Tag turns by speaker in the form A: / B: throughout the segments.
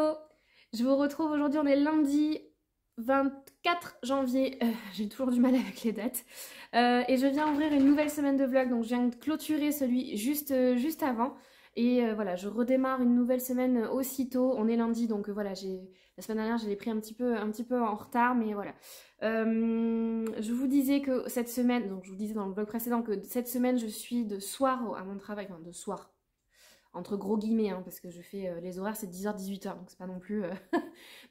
A: Hello! Je vous retrouve aujourd'hui, on est lundi 24 janvier, j'ai toujours du mal avec les dates, et je viens ouvrir une nouvelle semaine de vlog, donc je viens de clôturer celui juste avant, et voilà, je redémarre une nouvelle semaine aussitôt, on est lundi, donc voilà, la semaine dernière je l'ai pris un petit peu en retard, mais voilà. Je vous disais que cette semaine, donc je vous disais dans le vlog précédent que cette semaine je suis de soir à mon travail, enfin de soir, entre gros guillemets, hein, parce que je fais les horaires c'est 10h-18h, donc c'est pas non plus...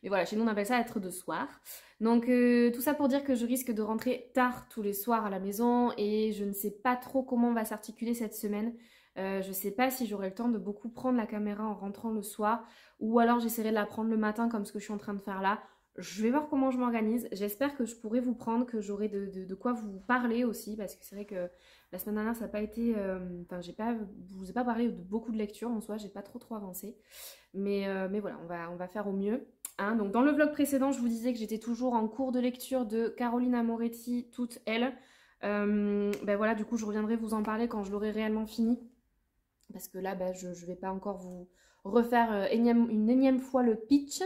A: Mais voilà, chez nous on appelle ça être de soir. Donc tout ça pour dire que je risque de rentrer tard tous les soirs à la maison et je ne sais pas trop comment on va s'articuler cette semaine. Je sais pas si j'aurai le temps de beaucoup prendre la caméra en rentrant le soir ou alors j'essaierai de la prendre le matin comme ce que je suis en train de faire là. Je vais voir comment je m'organise. J'espère que je pourrai vous prendre, que j'aurai de quoi vous parler aussi parce que c'est vrai que la semaine dernière ça n'a pas été... Enfin je vous ai pas parlé de beaucoup de lectures en soi, j'ai pas trop avancé. Mais voilà, on va faire au mieux. Hein, donc dans le vlog précédent, je vous disais que j'étais toujours en cours de lecture de Carolina Moretti, toute elle. Ben voilà, du coup, je reviendrai vous en parler quand je l'aurai réellement fini. Parce que là, ben, je ne vais pas encore vous refaire une énième fois le pitch.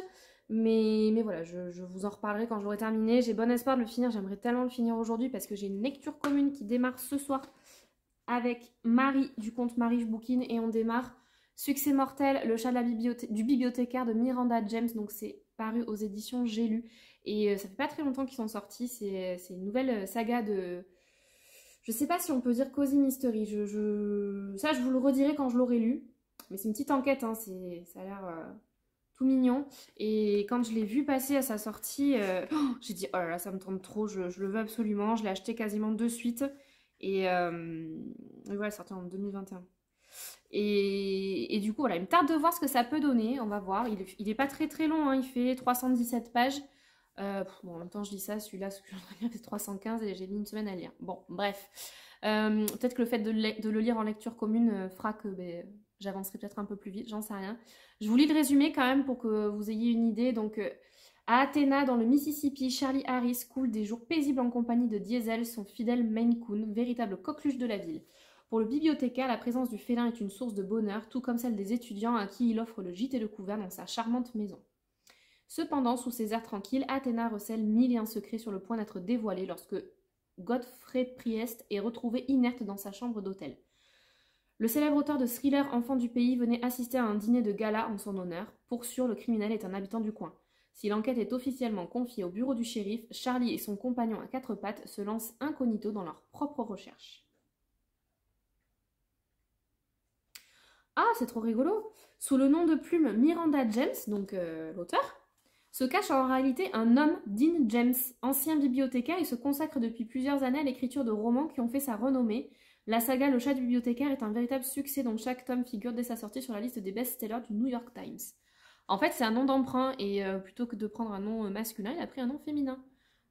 A: Mais voilà, je vous en reparlerai quand je l'aurai terminé. J'ai bon espoir de le finir, j'aimerais tellement le finir aujourd'hui parce que j'ai une lecture commune qui démarre ce soir avec Marie du compte Marie Bookin et on démarre Succès mortel, le chat de du bibliothécaire de Miranda James, donc c'est paru aux éditions J'ai lu et ça fait pas très longtemps qu'ils sont sortis, c'est une nouvelle saga de... Je sais pas si on peut dire Cozy Mystery, ça je vous le redirai quand je l'aurai lu, mais c'est une petite enquête, hein, ça a l'air tout mignon et quand je l'ai vu passer à sa sortie, j'ai dit oh là là ça me tente trop, je le veux absolument, je l'ai acheté quasiment de suite et voilà, sorti en 2021. Et du coup, voilà, il me tarde de voir ce que ça peut donner. On va voir. Il est pas très long, hein, il fait 317 pages. Bon, en même temps, je dis ça, celui-là, ce que j'aimerais bien, c'est 315 et j'ai mis une semaine à lire. Bon, bref. Peut-être que le fait de le lire en lecture commune fera que ben, j'avancerai peut-être un peu plus vite, j'en sais rien. Je vous lis le résumé quand même pour que vous ayez une idée. Donc, à Athéna, dans le Mississippi, Charlie Harris coule des jours paisibles en compagnie de Diesel, son fidèle Maine Coon, véritable coqueluche de la ville. Pour le bibliothécaire, la présence du félin est une source de bonheur, tout comme celle des étudiants à qui il offre le gîte et le couvert dans sa charmante maison. Cependant, sous ses airs tranquilles, Athéna recèle 1001 secrets sur le point d'être dévoilés lorsque Godfrey Priest est retrouvé inerte dans sa chambre d'hôtel. Le célèbre auteur de thriller Enfant du pays venait assister à un dîner de gala en son honneur. Pour sûr, le criminel est un habitant du coin. Si l'enquête est officiellement confiée au bureau du shérif, Charlie et son compagnon à quatre pattes se lancent incognito dans leurs propres recherches. Ah, c'est trop rigolo! Sous le nom de plume Miranda James, donc l'auteur, se cache en réalité un homme, Dean James, ancien bibliothécaire. Il se consacre depuis plusieurs années à l'écriture de romans qui ont fait sa renommée. La saga Le chat du bibliothécaire est un véritable succès dont chaque tome figure dès sa sortie sur la liste des best-sellers du New York Times. En fait, c'est un nom d'emprunt et plutôt que de prendre un nom masculin, il a pris un nom féminin.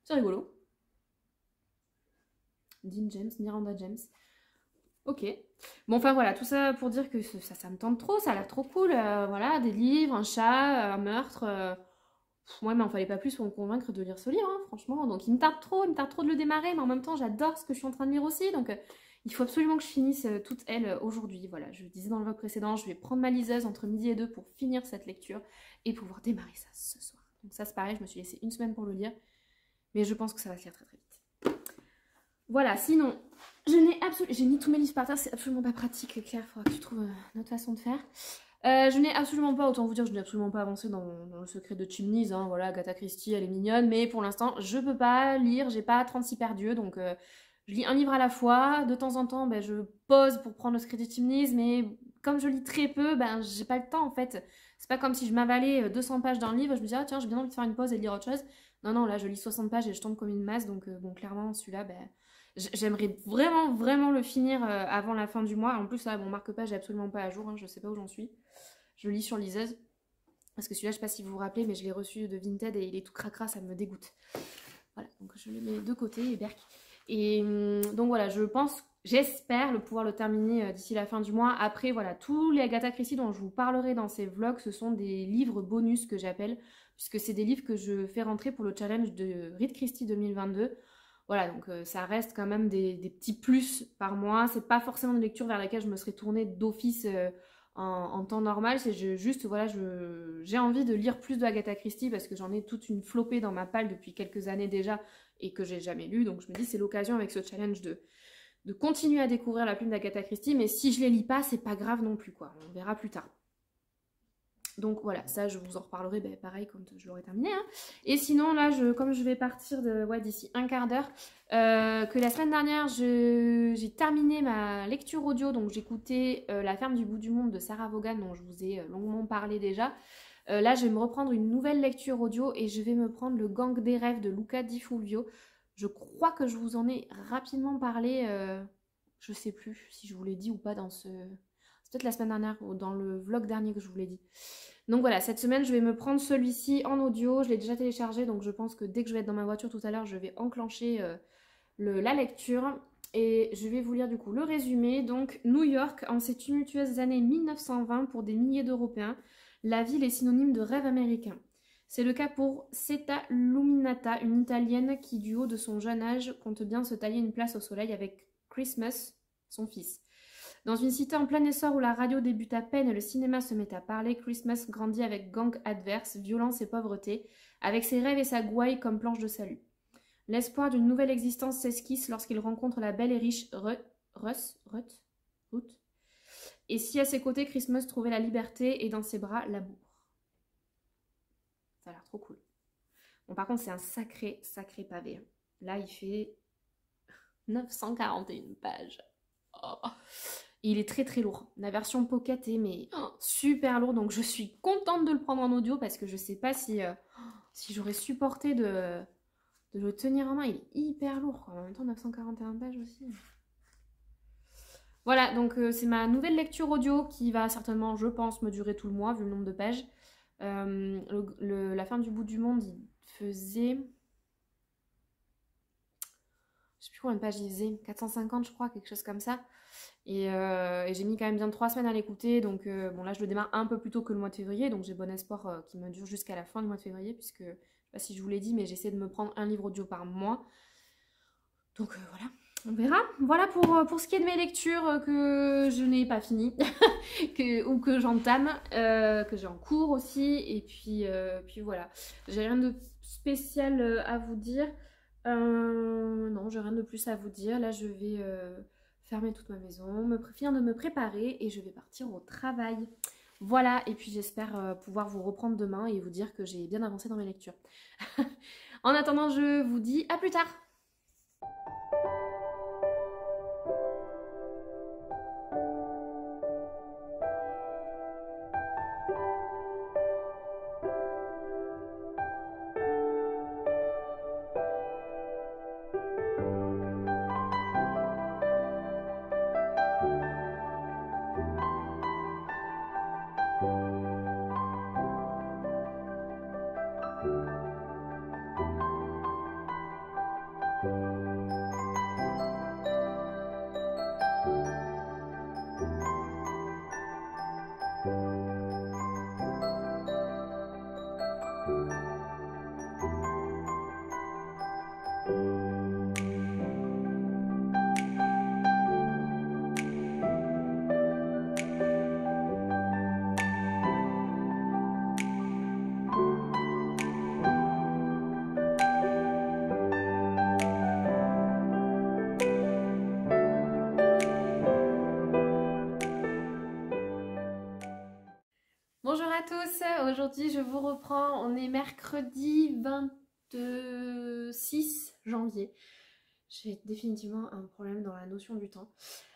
A: C'est rigolo. Dean James, Miranda James. Ok. Bon, enfin voilà, tout ça pour dire que ça me tente trop, ça a l'air trop cool. Voilà, des livres, un chat, un meurtre. Ouais, mais il fallait pas plus pour me convaincre de lire ce livre, hein, franchement. Donc il me tarde trop de le démarrer, mais en même temps, j'adore ce que je suis en train de lire aussi. Donc il faut absolument que je finisse toute elle aujourd'hui. Voilà, je le disais dans le vlog précédent, je vais prendre ma liseuse entre midi et 2 pour finir cette lecture et pouvoir démarrer ça ce soir. Donc ça, c'est pareil, je me suis laissé une semaine pour le lire, mais je pense que ça va se lire très très vite. Voilà, sinon, j'ai mis tous mes livres par terre, c'est absolument pas pratique, Claire, il faudra que tu trouves une autre façon de faire. Je n'ai absolument pas, autant vous dire que je n'ai absolument pas avancé dans le secret de Chimneys, hein, voilà, Agatha Christie, elle est mignonne, mais pour l'instant, je peux pas lire, j'ai pas 36 paires d'yeux, donc je lis un livre à la fois, de temps en temps, ben, je pause pour prendre le secret de Chimneys, mais comme je lis très peu, ben, j'ai pas le temps en fait. C'est pas comme si je m'avalais 200 pages d'un livre, je me dis, ah tiens, j'ai bien envie de faire une pause et de lire autre chose. Non, là, je lis 60 pages et je tombe comme une masse, donc bon, clairement, celui-là, ben... J'aimerais vraiment le finir avant la fin du mois. En plus, là, mon marque-page est absolument pas à jour. Hein, je sais pas où j'en suis. Je le lis sur liseuse. Parce que celui-là, je sais pas si vous vous rappelez, mais je l'ai reçu de Vinted et il est tout cracra, ça me dégoûte. Voilà, donc je le mets de côté et berk. Et donc voilà, j'espère pouvoir le terminer d'ici la fin du mois. Après, voilà, tous les Agatha Christie dont je vous parlerai dans ces vlogs, ce sont des livres bonus que j'appelle. Puisque c'est des livres que je fais rentrer pour le challenge de Read Christie 2022. Voilà, donc ça reste quand même des petits plus par mois. C'est pas forcément une lecture vers laquelle je me serais tournée d'office en temps normal, c'est juste, voilà, j'ai envie de lire plus de Agatha Christie parce que j'en ai toute une flopée dans ma palle depuis quelques années déjà et que j'ai jamais lu. Donc je me dis c'est l'occasion avec ce challenge de continuer à découvrir la plume d'Agatha Christie, mais si je les lis pas, c'est pas grave non plus, quoi. On verra plus tard. Donc voilà, ça je vous en reparlerai pareil quand je l'aurai terminé. Hein. Et sinon là, comme je vais partir d'ici un quart d'heure, que la semaine dernière j'ai terminé ma lecture audio, donc j'écoutais La ferme du bout du monde de Sarah Vaughan, dont je vous ai longuement parlé déjà. Là je vais me reprendre une nouvelle lecture audio et je vais me prendre Le Gang des rêves de Luca Di Fulvio. Je crois que je vous en ai rapidement parlé, je sais plus si je vous l'ai dit ou pas dans ce... C'est peut-être la semaine dernière ou dans le vlog dernier que je vous l'ai dit. Donc voilà, cette semaine, je vais me prendre celui-ci en audio. Je l'ai déjà téléchargé, donc je pense que dès que je vais être dans ma voiture tout à l'heure, je vais enclencher la lecture. Et je vais vous lire du coup le résumé. Donc, New York, en ces tumultueuses années 1920, pour des milliers d'Européens, la ville est synonyme de rêve américain. C'est le cas pour Seta Luminata, une Italienne qui, du haut de son jeune âge, compte bien se tailler une place au soleil avec Christmas, son fils. Dans une cité en plein essor où la radio débute à peine et le cinéma se met à parler, Christmas grandit avec gang adverse, violence et pauvreté, avec ses rêves et sa gouaille comme planche de salut. L'espoir d'une nouvelle existence s'esquisse lorsqu'il rencontre la belle et riche Ruth. Et si à ses côtés, Christmas trouvait la liberté et dans ses bras, l'amour. Ça a l'air trop cool. Bon, par contre, c'est un sacré pavé. Là, il fait 941 pages. Oh. Et il est très lourd. La version pocket est super lourd, donc je suis contente de le prendre en audio parce que je sais pas si j'aurais supporté de le tenir en main. Il est hyper lourd, quoi. En même temps 941 pages aussi. Voilà, donc c'est ma nouvelle lecture audio qui va certainement, je pense, me durer tout le mois vu le nombre de pages. La fin du bout du monde, il faisait... Je sais plus combien de pages il faisait, 450 je crois, quelque chose comme ça. Et j'ai mis quand même bien 3 semaines à l'écouter, donc bon là je le démarre un peu plus tôt que le mois de février, donc j'ai bon espoir qu'il me dure jusqu'à la fin du mois de février, puisque je sais pas si je vous l'ai dit, mais j'essaie de me prendre un livre audio par mois. Donc voilà, on verra. Voilà pour ce qui est de mes lectures que je n'ai pas fini, ou que j'entame, que j'ai en cours aussi, et puis voilà. J'ai rien de spécial à vous dire. Non, j'ai rien de plus à vous dire. Là, je vais fermer toute ma maison, finir de me préparer et je vais partir au travail. Voilà, et puis j'espère pouvoir vous reprendre demain et vous dire que j'ai bien avancé dans mes lectures. En attendant, je vous dis à plus tard. Bonjour à tous, aujourd'hui je vous reprends, on est mercredi 26 janvier. J'ai définitivement un problème dans la notion du temps.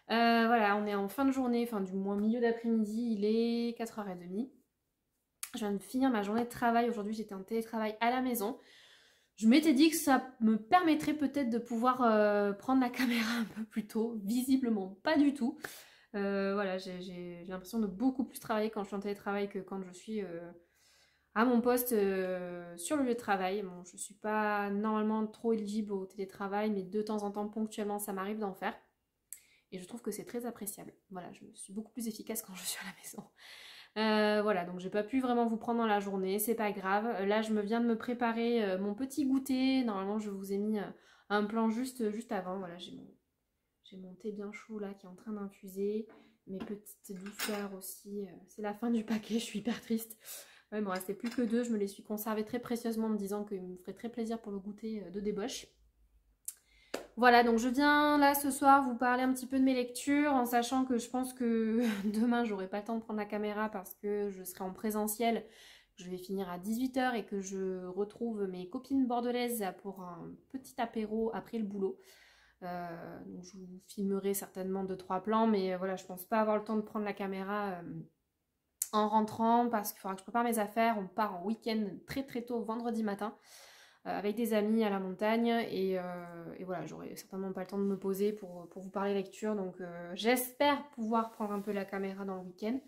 A: Voilà, on est en fin de journée, enfin du moins milieu d'après-midi, il est 4h30. Je viens de finir ma journée de travail, aujourd'hui j'étais en télétravail à la maison. Je m'étais dit que ça me permettrait peut-être de pouvoir prendre la caméra un peu plus tôt, visiblement pas du tout. Voilà, j'ai l'impression de beaucoup plus travailler quand je suis en télétravail que quand je suis à mon poste sur le lieu de travail. Bon, je suis pas normalement trop éligible au télétravail, mais de temps en temps, ponctuellement, ça m'arrive d'en faire. Et je trouve que c'est très appréciable. Voilà, je suis beaucoup plus efficace quand je suis à la maison. Voilà, donc j'ai pas pu vraiment vous prendre dans la journée, c'est pas grave. Là, je me viens de me préparer mon petit goûter. Normalement, je vous ai mis un plan juste avant. Voilà, j'ai mon thé bien chaud là qui est en train d'infuser. mes petites douceurs aussi. C'est la fin du paquet, je suis hyper triste. Ouais, il me restait plus que 2, je me les suis conservées très précieusement en me disant qu'il me ferait très plaisir pour le goûter de débauche. Voilà, donc je viens là ce soir vous parler un petit peu de mes lectures en sachant que je pense que demain j'aurai pas le temps de prendre la caméra parce que je serai en présentiel. Je vais finir à 18 h et que je retrouve mes copines bordelaises pour un petit apéro après le boulot. Donc je vous filmerai certainement 2-3 plans, mais voilà, je pense pas avoir le temps de prendre la caméra en rentrant parce qu'il faudra que je prépare mes affaires. On part en week-end très très tôt vendredi matin avec des amis à la montagne et voilà, j'aurai certainement pas le temps de me poser pour vous parler lecture, donc j'espère pouvoir prendre un peu la caméra dans le week-end,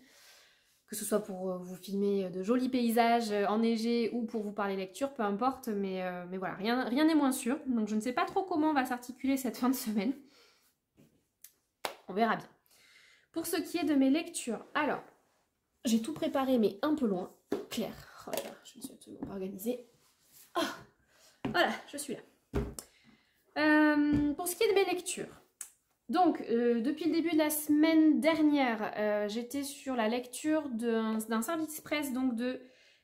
A: que ce soit pour vous filmer de jolis paysages enneigés ou pour vous parler lecture, peu importe, mais voilà, rien n'est moins sûr, donc je ne sais pas trop comment va s'articuler cette fin de semaine, on verra bien. Pour ce qui est de mes lectures, alors, j'ai tout préparé mais un peu loin, Claire, oh là là, je me suis absolument pas organisée. Oh, voilà, je suis là. Pour ce qui est de mes lectures, donc depuis le début de la semaine dernière, j'étais sur la lecture d'un service presse donc de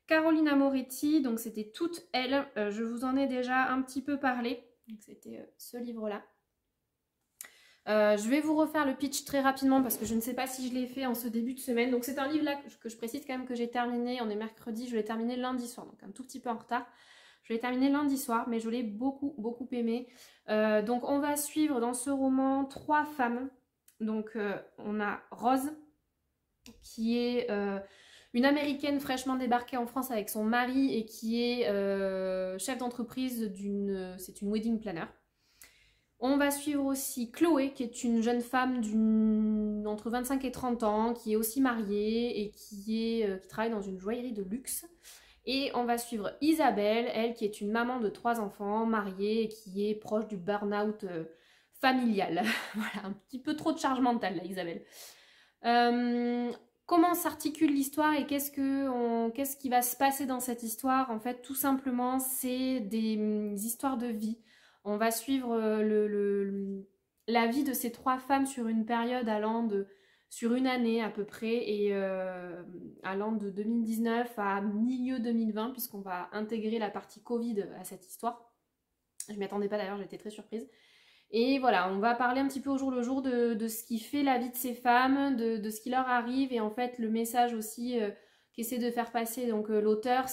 A: Carolina Moretti, donc c'était Toute elle, je vous en ai déjà un petit peu parlé, c'était ce livre-là. Je vais vous refaire le pitch très rapidement parce que je ne sais pas si je l'ai fait en ce début de semaine. Donc c'est un livre là que je précise quand même que j'ai terminé, on est mercredi, je l'ai terminé lundi soir, donc un tout petit peu en retard. Je l'ai terminé lundi soir, mais je l'ai beaucoup aimé. Donc on va suivre dans ce roman 3 femmes. Donc on a Rose, qui est une américaine fraîchement débarquée en France avec son mari et qui est chef d'entreprise c'est une wedding planner. On va suivre aussi Chloé, qui est une jeune femme entre 25 et 30 ans, qui est aussi mariée et qui travaille dans une joaillerie de luxe. Et on va suivre Isabelle, elle qui est une maman de 3 enfants, mariée et qui est proche du burn-out familial. Voilà, un petit peu trop de charge mentale là, Isabelle. Comment s'articule l'histoire et qu'est-ce qui va se passer dans cette histoire? En fait, tout simplement, c'est des histoires de vie. On va suivre la vie de ces 3 femmes sur une période sur une année à peu près et allant de 2019 à milieu 2020 puisqu'on va intégrer la partie Covid à cette histoire. Je ne m'y attendais pas d'ailleurs, j'étais très surprise. Et voilà, on va parler un petit peu au jour le jour de ce qui fait la vie de ces femmes, de ce qui leur arrive et en fait le message aussi qu'essaie de faire passer donc l'auteur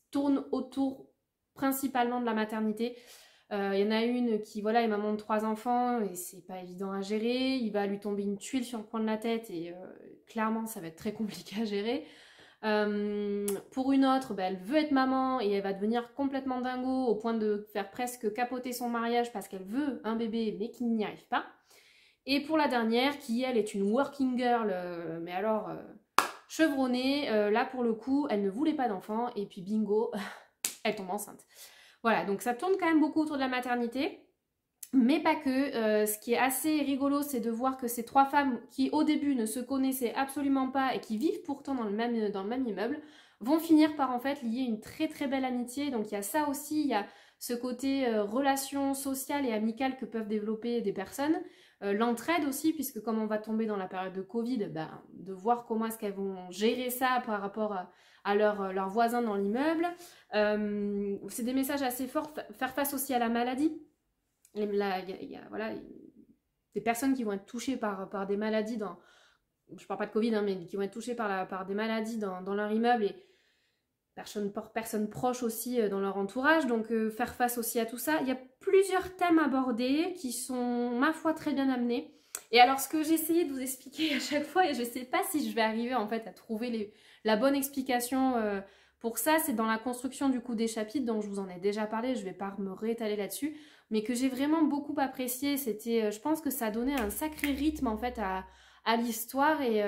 A: tourne autour principalement de la maternité. Il y en a une qui voilà, est maman de 3 enfants et c'est pas évident à gérer, il va lui tomber une tuile sur le coin de la tête et clairement ça va être très compliqué à gérer. Pour une autre, elle veut être maman et elle va devenir complètement dingo au point de faire presque capoter son mariage parce qu'elle veut un bébé mais qu'il n'y arrive pas. Et pour la dernière qui elle est une working girl mais alors chevronnée, là pour le coup elle ne voulait pas d'enfant et puis bingo elle tombe enceinte. Voilà, donc ça tourne quand même beaucoup autour de la maternité, mais pas que. Ce qui est assez rigolo, c'est de voir que ces 3 femmes qui au début ne se connaissaient absolument pas et qui vivent pourtant dans le même immeuble, vont finir par en fait lier une très très belle amitié. Donc il y a ça aussi, il y a ce côté relation sociale et amicale que peuvent développer des personnes. L'entraide aussi, puisque comme on va tomber dans la période de Covid, de voir comment est-ce qu'elles vont gérer ça par rapport à leurs voisins dans l'immeuble. C'est des messages assez forts, faire face aussi à la maladie. Il y a voilà, des personnes qui vont être touchées par des maladies, je parle pas de Covid, hein, mais qui vont être touchées par des maladies dans leur immeuble et personnes proches aussi dans leur entourage, donc faire face aussi à tout ça. Il y a plusieurs thèmes abordés qui sont, ma foi, très bien amenés. Et alors, ce que j'ai essayé de vous expliquer à chaque fois, et je ne sais pas si je vais arriver en fait à trouver la bonne explication pour ça, c'est dans la construction du coup des chapitres dont je vous en ai déjà parlé, je ne vais pas me réétaler là-dessus, mais que j'ai vraiment beaucoup apprécié. C'était, je pense que ça donnait un sacré rythme en fait à l'histoire et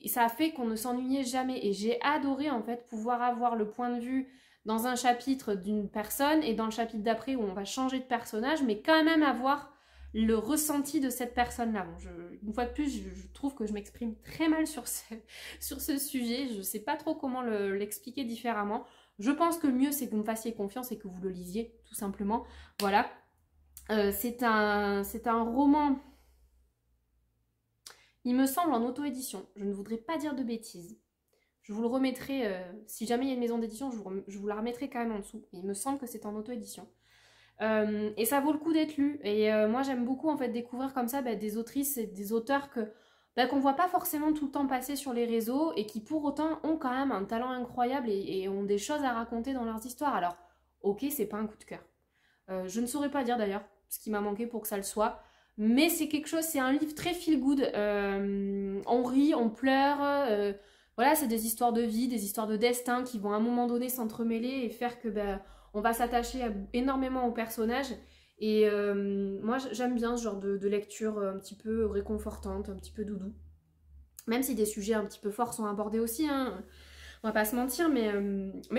A: ça a fait qu'on ne s'ennuyait jamais. Et j'ai adoré en fait pouvoir avoir le point de vue dans un chapitre d'une personne et dans le chapitre d'après où on va changer de personnage, mais quand même avoir le ressenti de cette personne-là. Bon, une fois de plus, je trouve que je m'exprime très mal sur ce sujet. Je ne sais pas trop comment l'expliquer différemment. Je pense que le mieux, c'est que vous me fassiez confiance et que vous le lisiez, tout simplement. Voilà. C'est un roman Il me semble en auto-édition, je ne voudrais pas dire de bêtises. Je vous le remettrai, si jamais il y a une maison d'édition, je vous la remettrai quand même en dessous. Il me semble que c'est en auto-édition. Et ça vaut le coup d'être lu. Et moi j'aime beaucoup en fait découvrir comme ça des autrices et des auteurs qu'on voit pas forcément tout le temps passer sur les réseaux et qui pour autant ont quand même un talent incroyable et ont des choses à raconter dans leurs histoires. Alors, ok, c'est pas un coup de cœur. Je ne saurais pas dire d'ailleurs ce qui m'a manqué pour que ça le soit. Mais c'est quelque chose, c'est un livre très feel good. On rit, on pleure. Voilà, c'est des histoires de vie, des histoires de destin qui vont à un moment donné s'entremêler et faire que on va s'attacher énormément aux personnages. Et moi, j'aime bien ce genre de lecture un petit peu réconfortante, un petit peu doudou. Même si des sujets un petit peu forts sont abordés aussi, hein, on va pas se mentir, mais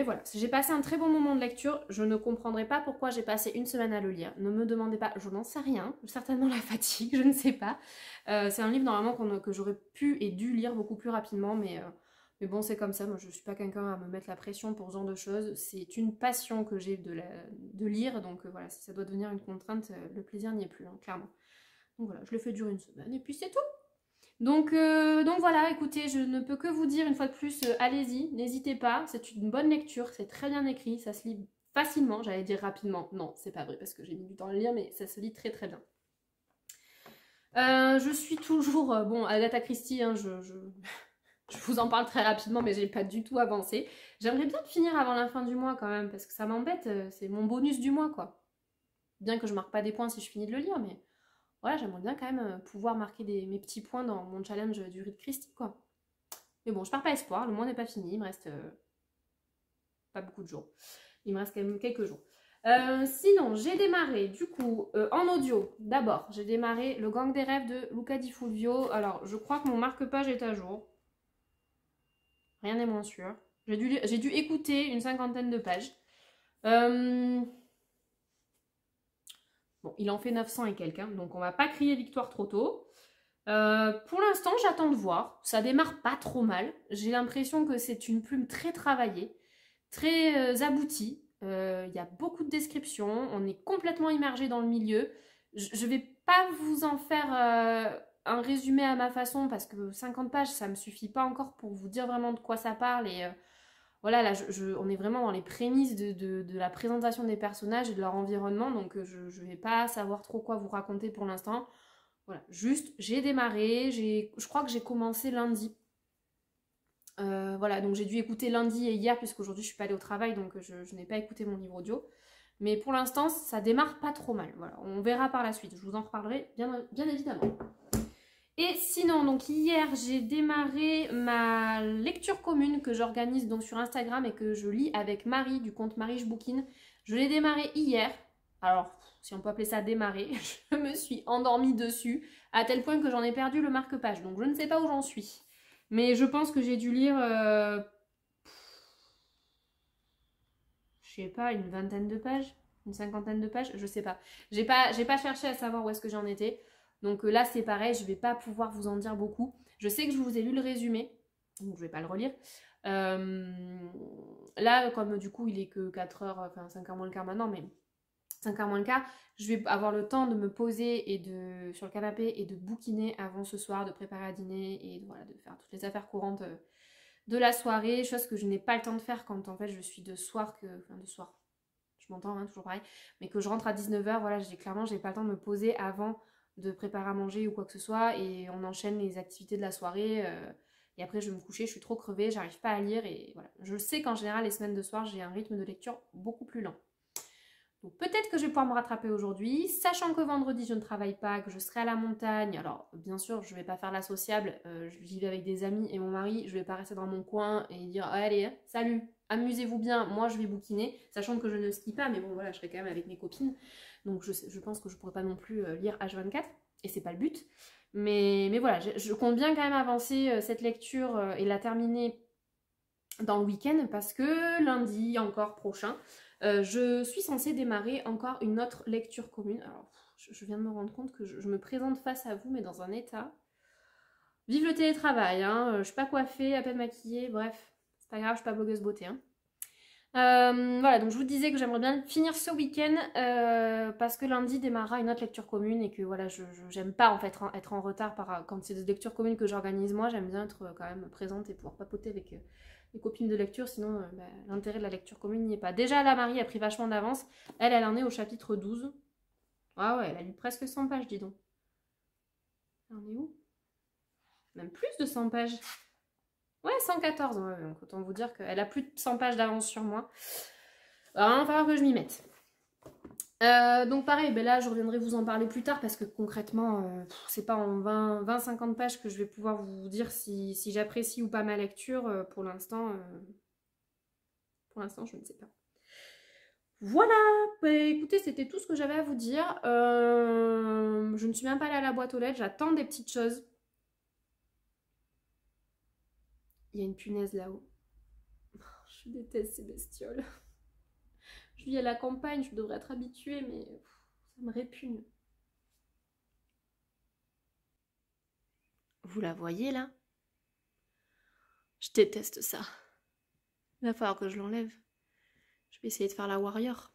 A: voilà. J'ai passé un très bon moment de lecture. Je ne comprendrai pas pourquoi j'ai passé une semaine à le lire. Ne me demandez pas, je n'en sais rien. Certainement la fatigue, je ne sais pas. C'est un livre normalement que j'aurais pu et dû lire beaucoup plus rapidement, mais bon, c'est comme ça. Moi, je suis pas quelqu'un à me mettre la pression pour ce genre de choses. C'est une passion que j'ai de lire, donc voilà, si ça doit devenir une contrainte, le plaisir n'y est plus, hein, clairement. Donc voilà, je l'ai fait durer une semaine et puis c'est tout. Donc voilà, écoutez, je ne peux que vous dire une fois de plus, allez-y, n'hésitez pas, c'est une bonne lecture, c'est très bien écrit, ça se lit facilement, j'allais dire rapidement, non, c'est pas vrai parce que j'ai mis du temps à le lire, mais ça se lit très très bien. Je suis toujours, bon, Agatha Christie, hein, je vous en parle très rapidement, mais j'ai pas du tout avancé. J'aimerais bien finir avant la fin du mois quand même, parce que ça m'embête, c'est mon bonus du mois, quoi. Bien que je marque pas des points si je finis de le lire, mais voilà, j'aimerais bien quand même pouvoir marquer mes petits points dans mon challenge du Rite Christie, quoi. Mais bon, je pars pas espoir, le mois n'est pas fini, il me reste pas beaucoup de jours. Il me reste quand même quelques jours. Sinon, j'ai démarré, du coup, en audio, d'abord, j'ai démarré Le Gang des rêves de Luca Di Fulvio. Alors, je crois que mon marque-page est à jour. Rien n'est moins sûr. J'ai dû écouter une 50aine de pages. Bon, il en fait 900 et quelques, hein, donc on va pas crier victoire trop tôt. Pour l'instant, j'attends de voir. Ça démarre pas trop mal. J'ai l'impression que c'est une plume très travaillée, très aboutie. Il y a beaucoup de descriptions. On est complètement immergé dans le milieu. Je vais pas vous en faire un résumé à ma façon parce que 50 pages, ça me suffit pas encore pour vous dire vraiment de quoi ça parle. Et voilà, là, on est vraiment dans les prémices de la présentation des personnages et de leur environnement. Donc, je vais pas savoir trop quoi vous raconter pour l'instant. Voilà, juste, j'ai démarré, je crois que j'ai commencé lundi. Voilà, donc j'ai dû écouter lundi et hier, puisqu'aujourd'hui je suis pas allée au travail, donc je n'ai pas écouté mon livre audio. Mais pour l'instant, ça démarre pas trop mal. Voilà, on verra par la suite, je vous en reparlerai bien évidemment. Et sinon, donc hier, j'ai démarré ma lecture commune que j'organise donc sur Instagram et que je lis avec Marie du compte Marie Je Bouquine. Je l'ai démarré hier. Alors, si on peut appeler ça démarrer, je me suis endormie dessus à tel point que j'en ai perdu le marque-page. Donc, je ne sais pas où j'en suis. Mais je pense que j'ai dû lire, je sais pas, une vingtaine de pages, une cinquantaine de pages, je sais pas. J'ai pas cherché à savoir où est-ce que j'en étais. Donc là, c'est pareil, je vais pas pouvoir vous en dire beaucoup. Je sais que je vous ai lu le résumé, donc je vais pas le relire. Là, comme du coup, il est que 4h, enfin 5h moins le quart maintenant, mais 5h moins le quart, je vais avoir le temps de me poser sur le canapé et de bouquiner avant ce soir, de préparer à dîner et voilà, de faire toutes les affaires courantes de la soirée, chose que je n'ai pas le temps de faire quand en fait je suis de soir, je m'entends, hein, toujours pareil, mais que je rentre à 19h, voilà, clairement j'ai pas le temps de me poser avant de préparer à manger ou quoi que ce soit et on enchaîne les activités de la soirée et après je vais me coucher, je suis trop crevée, j'arrive pas à lire et voilà. Je sais qu'en général les semaines de soir j'ai un rythme de lecture beaucoup plus lent. Donc peut-être que je vais pouvoir me rattraper aujourd'hui, sachant que vendredi je ne travaille pas, que je serai à la montagne. Alors bien sûr je vais pas faire la sociable, j'y vais avec des amis et mon mari, je vais pas rester dans mon coin et dire allez salut, amusez-vous bien, moi je vais bouquiner, sachant que je ne skie pas, mais bon voilà, je serai quand même avec mes copines, donc je pense que je pourrais pas non plus lire H24 et c'est pas le but. Mais voilà, je compte bien quand même avancer cette lecture et la terminer dans le week-end parce que lundi encore prochain, je suis censée démarrer encore une autre lecture commune. Alors, je viens de me rendre compte que je me présente face à vous, mais dans un état. Vive le télétravail, hein. Je suis pas coiffée, à peine maquillée, bref, c'est pas grave, je suis pas blogueuse beauté. Hein. Voilà, donc je vous disais que j'aimerais bien finir ce week-end parce que lundi démarrera une autre lecture commune et que voilà, j'aime pas en fait être en retard quand c'est des lectures communes que j'organise moi, j'aime bien être quand même présente et pouvoir papoter avec les copines de lecture, sinon bah, l'intérêt de la lecture commune n'y est pas. Déjà, la Marie a pris vachement d'avance, elle en est au chapitre 12. Ah ouais, elle a lu presque 100 pages, dis donc. Elle en est où? Même plus de 100 pages. Ouais, 114, ouais, donc autant vous dire qu'elle a plus de 100 pages d'avance sur moi. Alors, il va falloir que je m'y mette. Donc pareil, ben là je reviendrai vous en parler plus tard parce que concrètement, c'est pas en 20-50 pages que je vais pouvoir vous dire si j'apprécie ou pas ma lecture. Pour l'instant, je ne sais pas. Voilà, bah, écoutez, c'était tout ce que j'avais à vous dire. Je ne suis même pas allée à la boîte aux lettres, j'attends des petites choses. Il y a une punaise là-haut. Je déteste ces bestioles. Je vis à la campagne, je devrais être habituée, mais ça me répugne. Vous la voyez là? Je déteste ça. Il va falloir que je l'enlève. Je vais essayer de faire la warrior.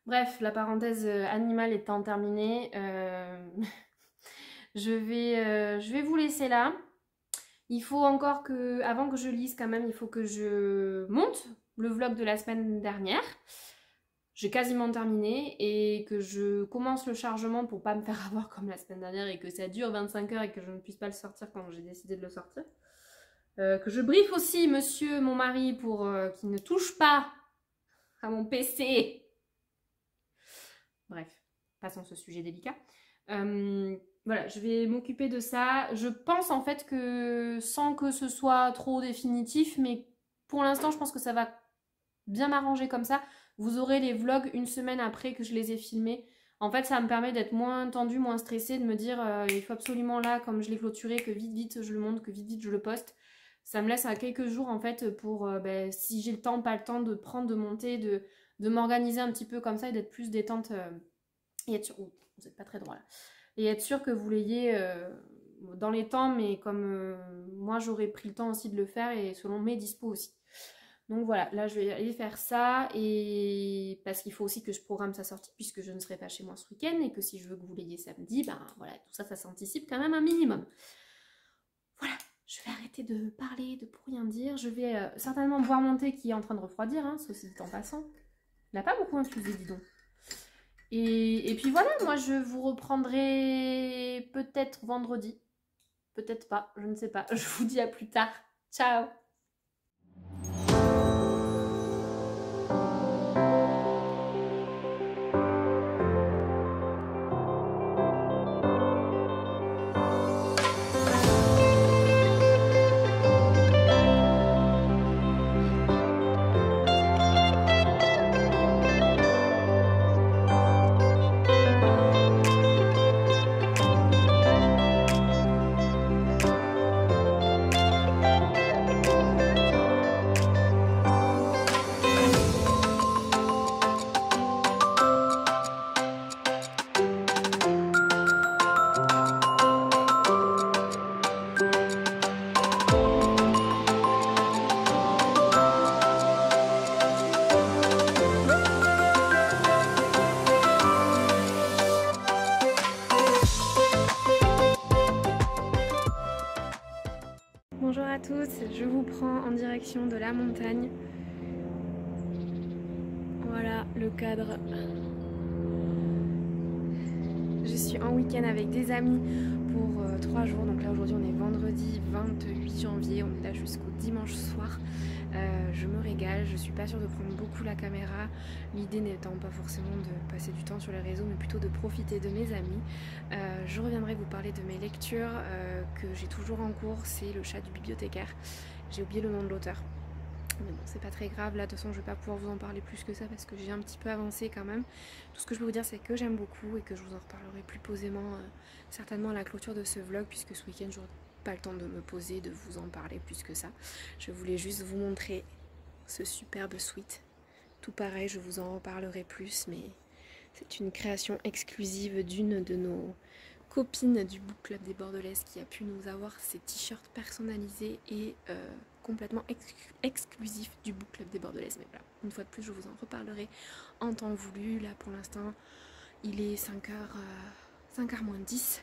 A: Bref, la parenthèse animale étant terminée, je vais vous laisser là. Il faut encore que, avant que je lise quand même, il faut que je monte le vlog de la semaine dernière. J'ai quasiment terminé et que je commence le chargement pour pas me faire avoir comme la semaine dernière et que ça dure 25 heures et que je ne puisse pas le sortir quand j'ai décidé de le sortir. Que je briefe aussi monsieur, mon mari, pour qu'il ne touche pas à mon PC. Bref, passons ce sujet délicat. Voilà, je vais m'occuper de ça. Je pense en fait que, sans que ce soit trop définitif, mais pour l'instant, je pense que ça va bien m'arranger comme ça. Vous aurez les vlogs une semaine après que je les ai filmés. En fait, ça me permet d'être moins tendue, moins stressée, de me dire il faut absolument là, comme je l'ai clôturé, que vite vite je le monte, que vite vite je le poste. Ça me laisse à quelques jours en fait pour, si j'ai le temps, pas le temps, de prendre, de monter, de m'organiser un petit peu comme ça et d'être plus détente et être sûr... Oh, vous n'êtes pas très droit là. Et être sûr que vous l'ayez dans les temps, mais comme moi j'aurais pris le temps aussi de le faire et selon mes dispos aussi. Donc voilà, là je vais aller faire ça et parce qu'il faut aussi que je programme sa sortie puisque je ne serai pas chez moi ce week-end et que si je veux que vous l'ayez samedi, ben voilà, tout ça, ça s'anticipe quand même un minimum. Voilà, je vais arrêter de parler, de pour rien dire. Je vais certainement boire mon thé qui est en train de refroidir, hein, ceci dit en passant. Il n'a pas beaucoup infusé, dis donc. Et puis voilà, moi je vous reprendrai peut-être vendredi. Peut-être pas, je ne sais pas. Je vous dis à plus tard. Ciao! Bonjour à tous, je vous prends en direction de la montagne. Voilà le cadre. Je suis en week-end avec des amis pour 3 jours. Donc là aujourd'hui on est vendredi 28 janvier, on est là jusqu'au dimanche soir. Je me régale, je suis pas sûre de prendre beaucoup la caméra, l'idée n'étant pas forcément de passer du temps sur les réseaux mais plutôt de profiter de mes amis. Je reviendrai vous parler de mes lectures que j'ai toujours en cours, c'est Le Chat du bibliothécaire. J'ai oublié le nom de l'auteur. Mais bon, c'est pas très grave, là de toute façon je vais pas pouvoir vous en parler plus que ça parce que j'ai un petit peu avancé quand même. Tout ce que je peux vous dire c'est que j'aime beaucoup et que je vous en reparlerai plus posément certainement à la clôture de ce vlog puisque ce week-end j'aurai pas le temps de me poser, de vous en parler plus que ça. Je voulais juste vous montrer ce superbe sweat. Tout pareil, je vous en reparlerai plus, mais c'est une création exclusive d'une de nos copines du Book Club des Bordelaises qui a pu nous avoir ces t-shirts personnalisés et complètement exclusif du Book Club des Bordelaises. Mais voilà, une fois de plus, je vous en reparlerai en temps voulu. Là, pour l'instant, il est 5h moins 10.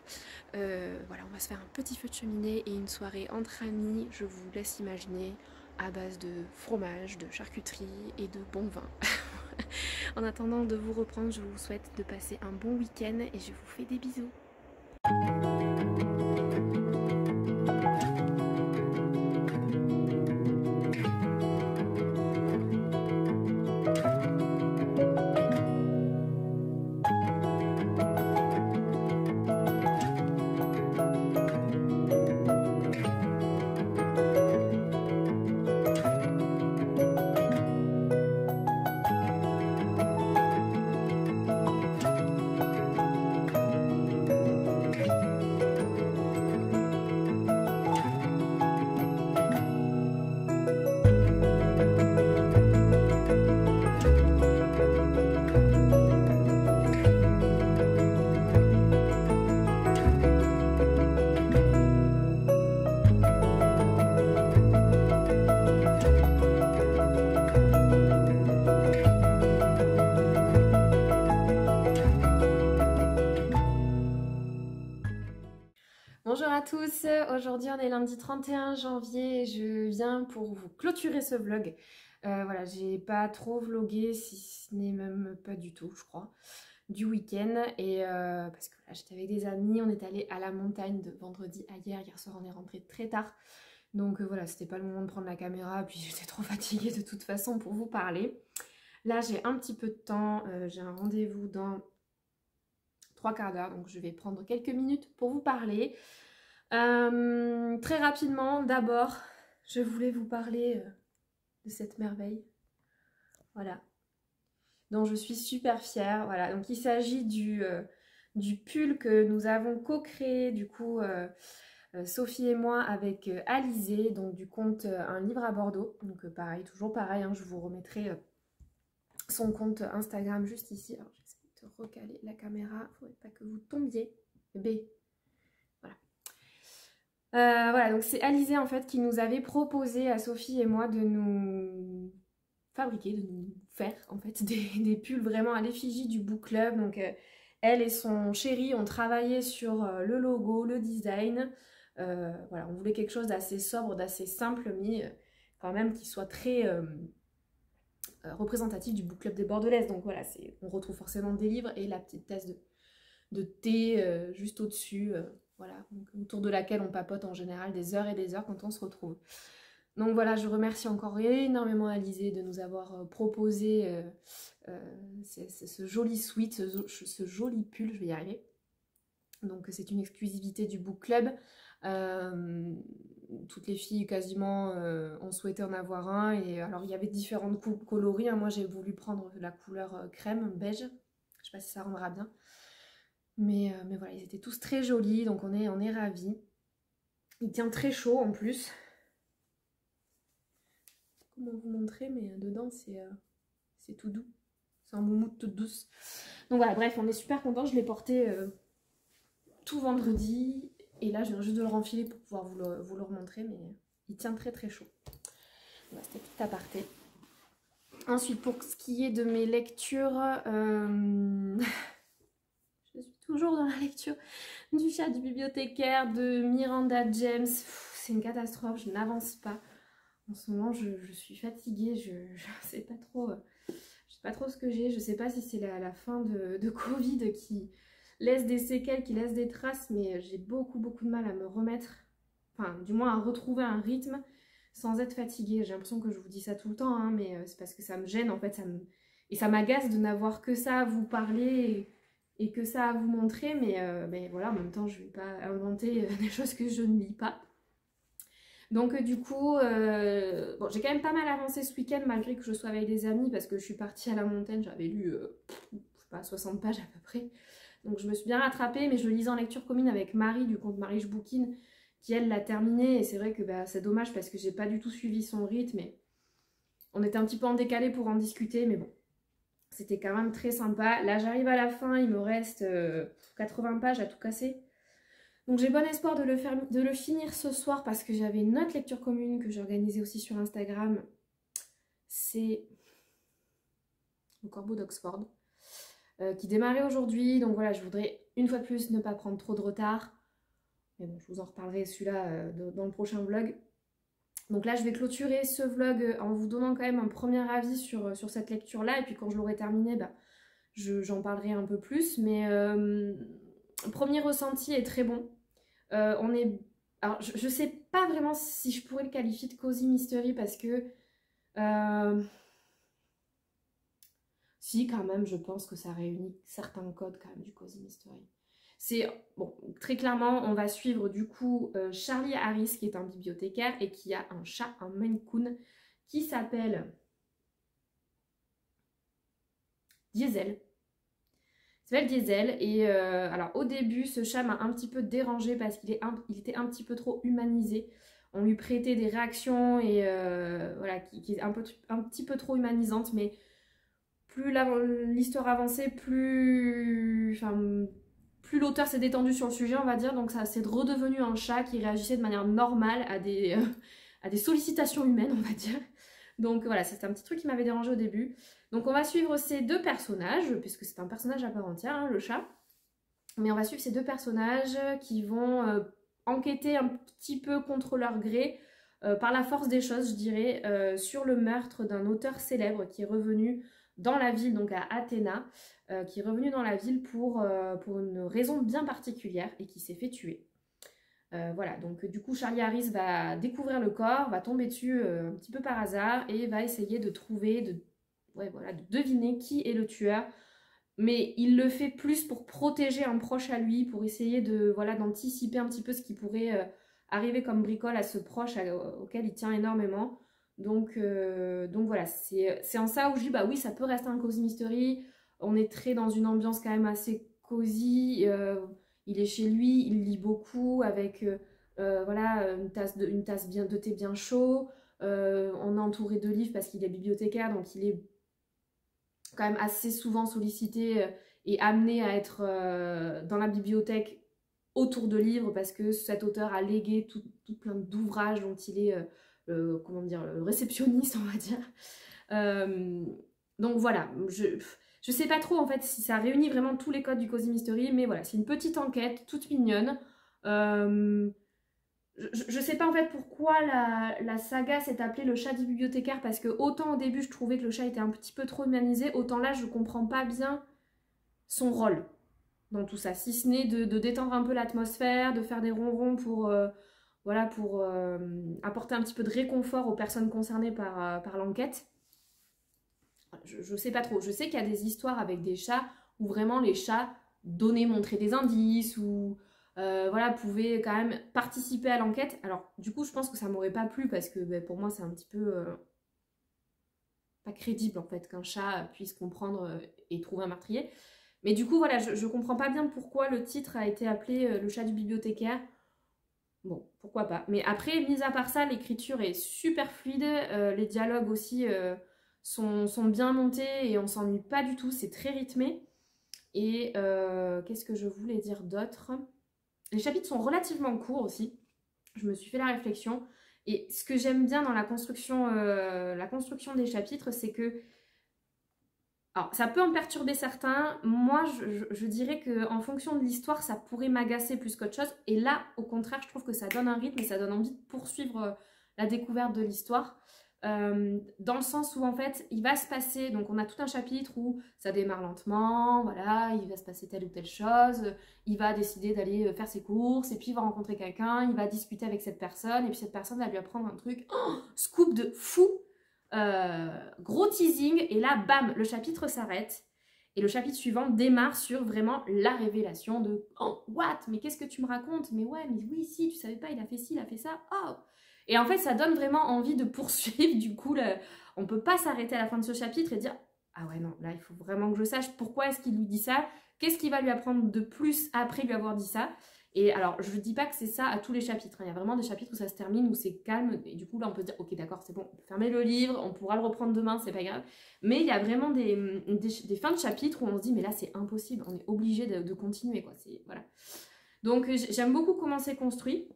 A: Voilà, on va se faire un petit feu de cheminée et une soirée entre amis, je vous laisse imaginer, à base de fromage, de charcuterie et de bon vin. En attendant de vous reprendre, je vous souhaite de passer un bon week-end et je vous fais des bisous. Bonjour à tous, aujourd'hui on est lundi 31 janvier et je viens pour vous clôturer ce vlog. Voilà, j'ai pas trop vlogué, si ce n'est même pas du tout je crois, du week-end. Et parce que là j'étais avec des amis, on est allé à la montagne de vendredi à hier soir on est rentré très tard. Donc voilà, c'était pas le moment de prendre la caméra, puis j'étais trop fatiguée de toute façon pour vous parler. Là j'ai un petit peu de temps, j'ai un rendez-vous dans 3/4 d'heure, donc je vais prendre quelques minutes pour vous parler. Très rapidement, d'abord, je voulais vous parler de cette merveille, voilà, dont je suis super fière. Voilà, donc il s'agit du pull que nous avons co-créé, du coup, Sophie et moi, avec Alizé, donc du compte Un Livre à Bordeaux. Donc pareil, toujours pareil, hein, je vous remettrai son compte Instagram juste ici. Alors j'essaie de recaler la caméra, faudrait pas que vous tombiez. B. Voilà, donc c'est Alizé en fait qui nous avait proposé à Sophie et moi de nous fabriquer, de nous faire en fait des pulls vraiment à l'effigie du book club. Donc elle et son chéri ont travaillé sur le logo, le design. Voilà, on voulait quelque chose d'assez sobre, d'assez simple, mais quand même qui soit très représentatif du book club des Bordelaises. Donc voilà, on retrouve forcément des livres et la petite tasse de thé juste au-dessus. Voilà, donc, autour de laquelle on papote en général des heures et des heures quand on se retrouve. Donc voilà, je remercie encore énormément Alizé de nous avoir proposé ce joli sweat, ce joli pull, je vais y arriver. Donc c'est une exclusivité du book club. Toutes les filles quasiment ont souhaité en avoir un. Et alors il y avait différentes coloris, hein. Moi j'ai voulu prendre la couleur crème, beige. Je sais pas si ça rendra bien. Mais voilà, ils étaient tous très jolis, donc on est ravis. Il tient très chaud en plus. Comment vous montrer, mais dedans c'est tout doux. C'est un moumoute toute douce. Donc voilà, bref, on est super contents. Je l'ai porté tout vendredi. Et là, je viens juste de le renfiler pour pouvoir vous le remontrer, mais il tient très très chaud. Voilà, c'était tout aparté. Ensuite, pour ce qui est de mes lectures... Je suis toujours dans la lecture du Chat du bibliothécaire, de Miranda James. C'est une catastrophe, je n'avance pas. En ce moment, je suis fatiguée, je sais pas trop, ce que j'ai. Je sais pas si c'est la fin de Covid qui laisse des séquelles, qui laisse des traces, mais j'ai beaucoup de mal à me remettre, enfin du moins à retrouver un rythme sans être fatiguée. J'ai l'impression que je vous dis ça tout le temps, hein, mais c'est parce que ça me gêne en fait, et ça m'agace de n'avoir que ça à vous parler et que ça à vous montrer, mais voilà, en même temps je vais pas inventer des choses que je ne lis pas. Donc du coup, bon, j'ai quand même pas mal avancé ce week-end malgré que je sois avec des amis parce que je suis partie à la montagne, j'avais lu, je sais pas, 60 pages à peu près. Donc je me suis bien rattrapée, mais je le lisais en lecture commune avec Marie du compte Marie Boukine, qui elle l'a terminé, et c'est vrai que bah, c'est dommage parce que j'ai pas du tout suivi son rythme, et on était un petit peu en décalé pour en discuter, mais bon. C'était quand même très sympa. Là, j'arrive à la fin, il me reste 80 pages à tout casser. Donc j'ai bon espoir de le finir ce soir parce que j'avais une autre lecture commune que j'ai organisée aussi sur Instagram. C'est Le Corbeau d'Oxford qui démarrait aujourd'hui. Donc voilà, je voudrais une fois de plus ne pas prendre trop de retard. Mais bon, je vous en reparlerai celui-là dans le prochain vlog. Donc là, je vais clôturer ce vlog en vous donnant quand même un premier avis sur cette lecture-là. Et puis quand je l'aurai terminé, bah, j'en parlerai un peu plus. Mais premier ressenti est très bon. Alors, je sais pas vraiment si je pourrais le qualifier de cozy mystery parce que... Si, quand même, je pense que ça réunit certains codes quand même du cozy mystery. C'est, bon, très clairement, on va suivre du coup Charlie Harris qui est un bibliothécaire et qui a un chat, un Maine Coon, qui s'appelle Diesel. Il s'appelle Diesel et alors au début, ce chat m'a un petit peu dérangé parce qu'il était un petit peu trop humanisé. On lui prêtait des réactions et voilà, qui est un petit peu trop humanisante, mais plus l'histoire avançait, plus l'auteur s'est détendu sur le sujet, on va dire. Donc ça c'est redevenu un chat qui réagissait de manière normale à des sollicitations humaines, on va dire. Donc voilà, c'était un petit truc qui m'avait dérangé au début. Donc on va suivre ces deux personnages, puisque c'est un personnage à part entière, hein, le chat. Mais on va suivre ces deux personnages qui vont enquêter un petit peu contre leur gré, par la force des choses, je dirais, sur le meurtre d'un auteur célèbre qui est revenu dans la ville, donc à Athéna, qui est revenu dans la ville pour une raison bien particulière et qui s'est fait tuer. Voilà, donc du coup Charlie Harris va découvrir le corps, va tomber dessus un petit peu par hasard et va essayer de trouver, de deviner qui est le tueur. Mais il le fait plus pour protéger un proche à lui, pour essayer d'anticiper un petit peu ce qui pourrait arriver comme bricole à ce proche auquel il tient énormément. Donc voilà, c'est en ça où je dis bah oui, ça peut rester un cozy mystery. On est très dans une ambiance quand même assez cosy. Il est chez lui, il lit beaucoup avec voilà, une tasse bien de thé bien chaud. On est entouré de livres parce qu'il est bibliothécaire, donc il est quand même assez souvent sollicité et amené à être dans la bibliothèque autour de livres parce que cet auteur a légué tout plein d'ouvrages dont il est comment dire, le réceptionniste, on va dire. Donc voilà, je sais pas trop en fait si ça réunit vraiment tous les codes du cozy mystery, mais voilà, c'est une petite enquête toute mignonne. Je sais pas en fait pourquoi la saga s'est appelée Le Chat du bibliothécaire, parce que autant au début je trouvais que le chat était un petit peu trop humanisé, autant là je comprends pas bien son rôle dans tout ça, si ce n'est de détendre un peu l'atmosphère, de faire des ronrons pour apporter un petit peu de réconfort aux personnes concernées par l'enquête. Je sais pas trop, je sais qu'il y a des histoires avec des chats où vraiment les chats montraient des indices ou voilà, pouvaient quand même participer à l'enquête. Alors du coup je pense que ça m'aurait pas plu parce que pour moi c'est un petit peu pas crédible en fait qu'un chat puisse comprendre et trouver un meurtrier. Mais du coup voilà, je comprends pas bien pourquoi le titre a été appelé Le Chat du bibliothécaire. Bon, pourquoi pas. Mais après, mis à part ça, l'écriture est super fluide, les dialogues aussi sont bien montés et on s'ennuie pas du tout, c'est très rythmé. Et qu'est-ce que je voulais dire d'autre? Les chapitres sont relativement courts aussi, je me suis fait la réflexion. Et ce que j'aime bien dans la construction des chapitres, c'est que... Alors, ça peut en perturber certains. Moi, je dirais qu'en fonction de l'histoire, ça pourrait m'agacer plus qu'autre chose. Et là, au contraire, je trouve que ça donne un rythme et ça donne envie de poursuivre la découverte de l'histoire. Dans le sens où, en fait, il va se passer... Donc, on a tout un chapitre où ça démarre lentement, voilà, il va se passer telle ou telle chose. Il va décider d'aller faire ses courses et puis il va rencontrer quelqu'un, il va discuter avec cette personne et puis cette personne va lui apprendre un truc. Oh, scoop de fou! Gros teasing et là bam, le chapitre s'arrête et le chapitre suivant démarre sur vraiment la révélation de oh what, mais qu'est-ce que tu me racontes, mais ouais, mais oui, si tu savais pas, il a fait ci, il a fait ça, oh. Et en fait ça donne vraiment envie de poursuivre. Du coup on peut pas s'arrêter à la fin de ce chapitre et dire ah ouais non, là il faut vraiment que je sache pourquoi est-ce qu'il lui dit ça, qu'est-ce qu'il va lui apprendre de plus après lui avoir dit ça. Et alors, je ne dis pas que c'est ça à tous les chapitres. Il y a vraiment des chapitres où ça se termine, où c'est calme. Et du coup, là, on peut se dire, ok, d'accord, c'est bon, on peut fermer le livre, on pourra le reprendre demain, c'est pas grave. Mais il y a vraiment des fins de chapitres où on se dit, mais là, c'est impossible, on est obligé de continuer, quoi. Voilà. Donc j'aime beaucoup comment c'est construit.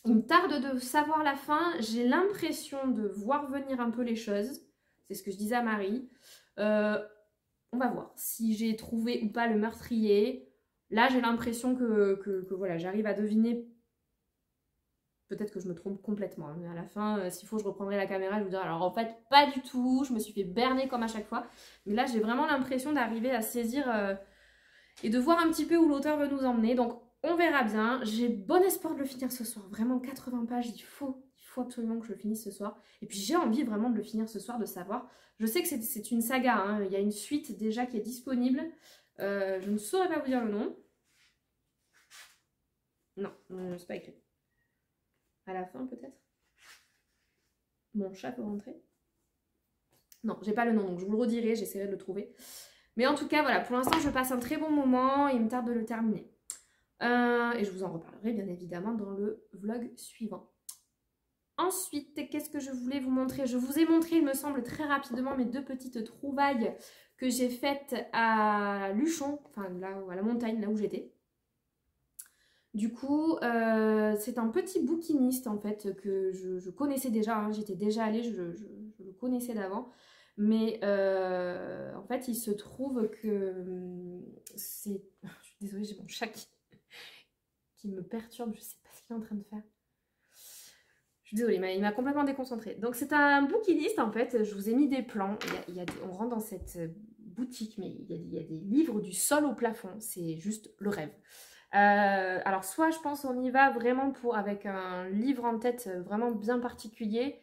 A: Il me tarde de savoir la fin. J'ai l'impression de voir venir un peu les choses. C'est ce que je disais à Marie. On va voir si j'ai trouvé ou pas le meurtrier. Là, j'ai l'impression que voilà, j'arrive à deviner. Peut-être que je me trompe complètement. Mais à la fin, s'il faut, je reprendrai la caméra. Je vous dirai, alors en fait, pas du tout. Je me suis fait berner comme à chaque fois. Mais là, j'ai vraiment l'impression d'arriver à saisir et de voir un petit peu où l'auteur veut nous emmener. Donc, on verra bien. J'ai bon espoir de le finir ce soir. Vraiment, 80 pages, il faut absolument que je le finisse ce soir. Et puis, j'ai envie vraiment de le finir ce soir, de savoir. Je sais que c'est une saga, hein. Il y a une suite déjà qui est disponible. Je ne saurais pas vous dire le nom. Non, c'est pas écrit. À la fin, peut-être. Mon chat peut rentrer. Non, j'ai pas le nom, donc je vous le redirai, j'essaierai de le trouver. Mais en tout cas, voilà, pour l'instant, je passe un très bon moment et il me tarde de le terminer. Et je vous en reparlerai bien évidemment dans le vlog suivant. Ensuite, qu'est-ce que je voulais vous montrer? Je vous ai montré, il me semble, très rapidement mes 2 petites trouvailles que j'ai faites à Luchon, enfin là, à la montagne, là où j'étais. Du coup, c'est un petit bouquiniste en fait que je connaissais déjà, hein, j'étais déjà allée, je le connaissais d'avant. Mais en fait, il se trouve que c'est... Je suis désolée, j'ai mon chat qui me perturbe, je sais pas ce qu'il est en train de faire. Je suis désolée, il m'a complètement déconcentrée. Donc c'est un bouquiniste en fait, je vous ai mis des plans. On rentre dans cette boutique, mais il y a des livres du sol au plafond, c'est juste le rêve. Alors soit je pense on y va vraiment avec un livre en tête vraiment bien particulier,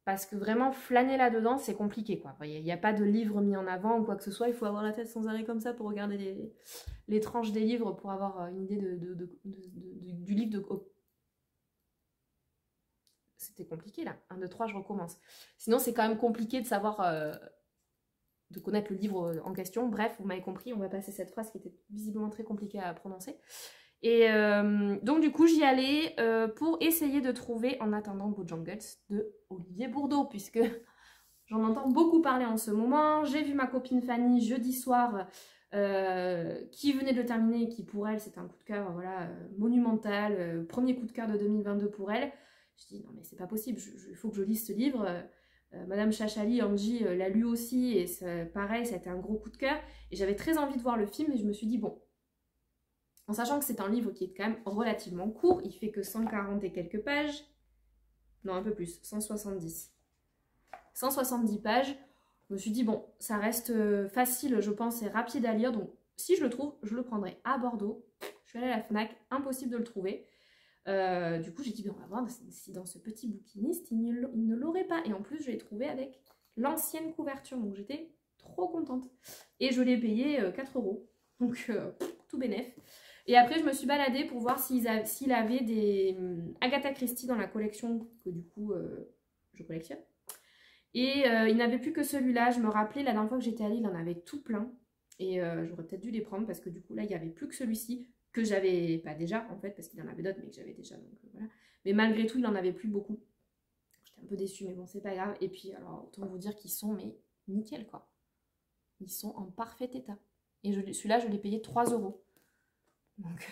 A: parce que vraiment flâner là-dedans c'est compliqué quoi. Il n'y a pas de livre mis en avant ou quoi que ce soit, il faut avoir la tête sans arrêt comme ça pour regarder les tranches des livres pour avoir une idée du livre de... Oh. C'était compliqué là, 1, 2, 3 je recommence. Sinon c'est quand même compliqué de savoir... de connaître le livre en question. Bref, vous m'avez compris, on va passer cette phrase qui était visiblement très compliquée à prononcer. Et donc du coup, j'y allais pour essayer de trouver En attendant Bojangles de Olivier Bourdeau, puisque j'en entends beaucoup parler en ce moment. J'ai vu ma copine Fanny jeudi soir qui venait de le terminer et qui pour elle, c'était un coup de cœur voilà, monumental, premier coup de cœur de 2022 pour elle. Je dis non mais c'est pas possible, il faut que je lise ce livre. Madame Chachali, Angie l'a lu aussi et pareil, ça a été un gros coup de cœur. Et j'avais très envie de voir le film et je me suis dit bon, en sachant que c'est un livre qui est quand même relativement court, il fait que 140 et quelques pages, non un peu plus, 170. 170 pages, je me suis dit bon, ça reste facile je pense et rapide à lire, donc si je le trouve, je le prendrai à Bordeaux. Je suis allée à la FNAC, impossible de le trouver. Du coup j'ai dit on va voir si dans ce petit bouquiniste il ne l'aurait pas, et en plus je l'ai trouvé avec l'ancienne couverture, donc j'étais trop contente et je l'ai payé 4 €, donc tout bénef. Et après je me suis baladée pour voir s'il avait des Agatha Christie dans la collection que du coup je collectionne, et il n'avait plus que celui-là. Je me rappelais la dernière fois que j'étais allée, il en avait tout plein et j'aurais peut-être dû les prendre parce que du coup là il n'y avait plus que celui-ci que j'avais pas déjà en fait, parce qu'il y en avait d'autres mais que j'avais déjà, donc voilà. Mais malgré tout il en avait plus beaucoup, j'étais un peu déçue mais bon c'est pas grave. Et puis alors autant vous dire qu'ils sont mais nickel quoi, ils sont en parfait état et celui-là je l'ai payé 3 €, donc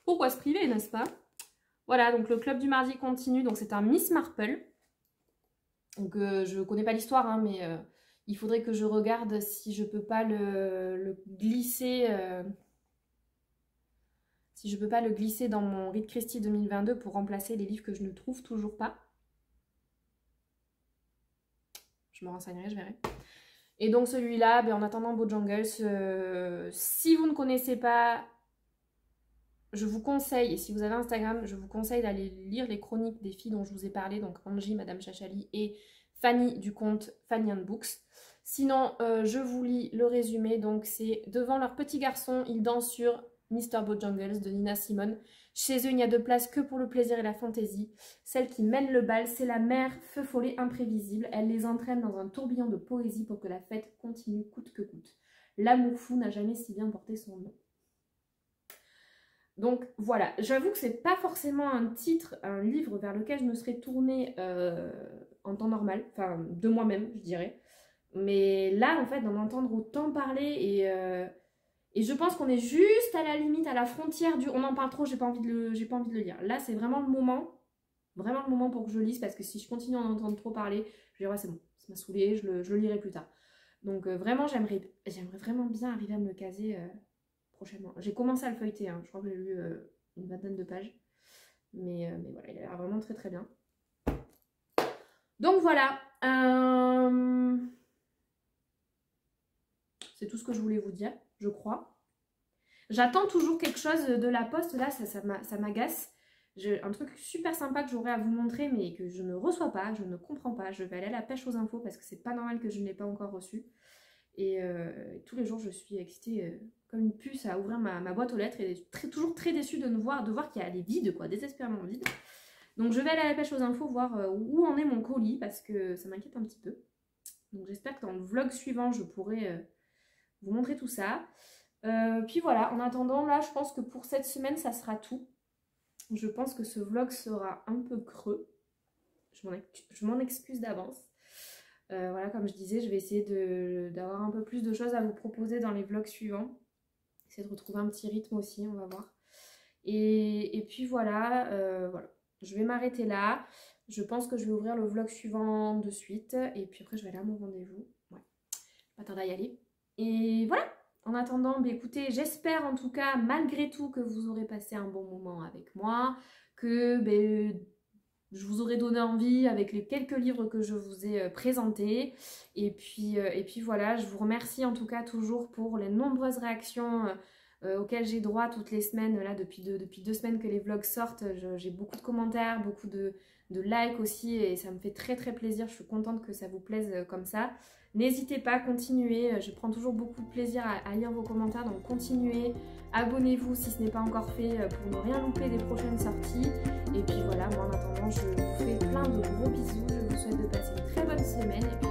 A: pourquoi se priver, n'est-ce pas? Voilà, donc le club du mardi continue, donc c'est un Miss Marple, donc je connais pas l'histoire hein, mais il faudrait que je regarde si je peux pas le glisser si je peux pas le glisser dans mon Read Christie 2022 pour remplacer les livres que je ne trouve toujours pas. Je me renseignerai, je verrai. Et donc celui-là, En attendant Bojangles, si vous ne connaissez pas, je vous conseille, et si vous avez Instagram, je vous conseille d'aller lire les chroniques des filles dont je vous ai parlé, donc Angie, Madame Chachali et Fanny du compte Fanny and Books. Sinon, je vous lis le résumé, donc c'est devant leur petit garçon, ils dansent sur Mr. Bojangles de Nina Simone. Chez eux, il n'y a de place que pour le plaisir et la fantaisie. Celle qui mène le bal, c'est la mère feu follet imprévisible. Elle les entraîne dans un tourbillon de poésie pour que la fête continue coûte que coûte. L'amour fou n'a jamais si bien porté son nom. Donc voilà, j'avoue que c'est pas forcément un titre, un livre vers lequel je me serais tournée en temps normal, enfin de moi-même je dirais. Mais là en fait d'en entendre autant parler Et je pense qu'on est juste à la limite, à la frontière du... On en parle trop, j'ai pas envie de le lire. Là, c'est vraiment le moment pour que je lise, parce que si je continue à en entendre trop parler, je dirais ouais, c'est bon, ça m'a saoulé, je le lirai plus tard. Donc vraiment, j'aimerais vraiment bien arriver à me le caser prochainement. J'ai commencé à le feuilleter, hein. Je crois que j'ai lu une vingtaine de pages. Mais voilà, il a l'air vraiment très très bien. Donc voilà. C'est tout ce que je voulais vous dire, je crois. J'attends toujours quelque chose de la poste, là, ça m'agace. Un truc super sympa que j'aurais à vous montrer, mais que je ne reçois pas, je ne comprends pas. Je vais aller à la pêche aux infos parce que c'est pas normal que je ne l'ai pas encore reçu. Et tous les jours, je suis excitée comme une puce à ouvrir ma boîte aux lettres et toujours très déçue de voir qu'elle est vide, quoi, désespérément vide. Donc je vais aller à la pêche aux infos voir où en est mon colis parce que ça m'inquiète un petit peu. Donc j'espère que dans le vlog suivant, je pourrai vous montrer tout ça. Puis voilà, en attendant, là, je pense que pour cette semaine, ça sera tout. Je pense que ce vlog sera un peu creux. Je m'en excuse d'avance. Voilà, comme je disais, je vais essayer d'avoir un peu plus de choses à vous proposer dans les vlogs suivants. Essayer de retrouver un petit rythme aussi, on va voir. Et puis voilà, voilà. Je vais m'arrêter là. Je pense que je vais ouvrir le vlog suivant de suite. Et puis après, je vais aller à mon rendez-vous. Ouais, pas tarder à y aller. Et voilà. En attendant, bah, écoutez, j'espère en tout cas, malgré tout, que vous aurez passé un bon moment avec moi. Que je vous aurai donné envie avec les quelques livres que je vous ai présentés. Et puis voilà, je vous remercie en tout cas toujours pour les nombreuses réactions auxquelles j'ai droit toutes les semaines. Là, depuis 2 semaines que les vlogs sortent, j'ai beaucoup de commentaires, beaucoup de likes aussi. Et ça me fait très très plaisir. Je suis contente que ça vous plaise comme ça. N'hésitez pas, continuez. Je prends toujours beaucoup de plaisir à lire vos commentaires. Donc continuez, abonnez-vous si ce n'est pas encore fait pour ne rien louper des prochaines sorties. Et puis voilà, moi en attendant, je vous fais plein de gros bisous. Je vous souhaite de passer une très bonne semaine. Et puis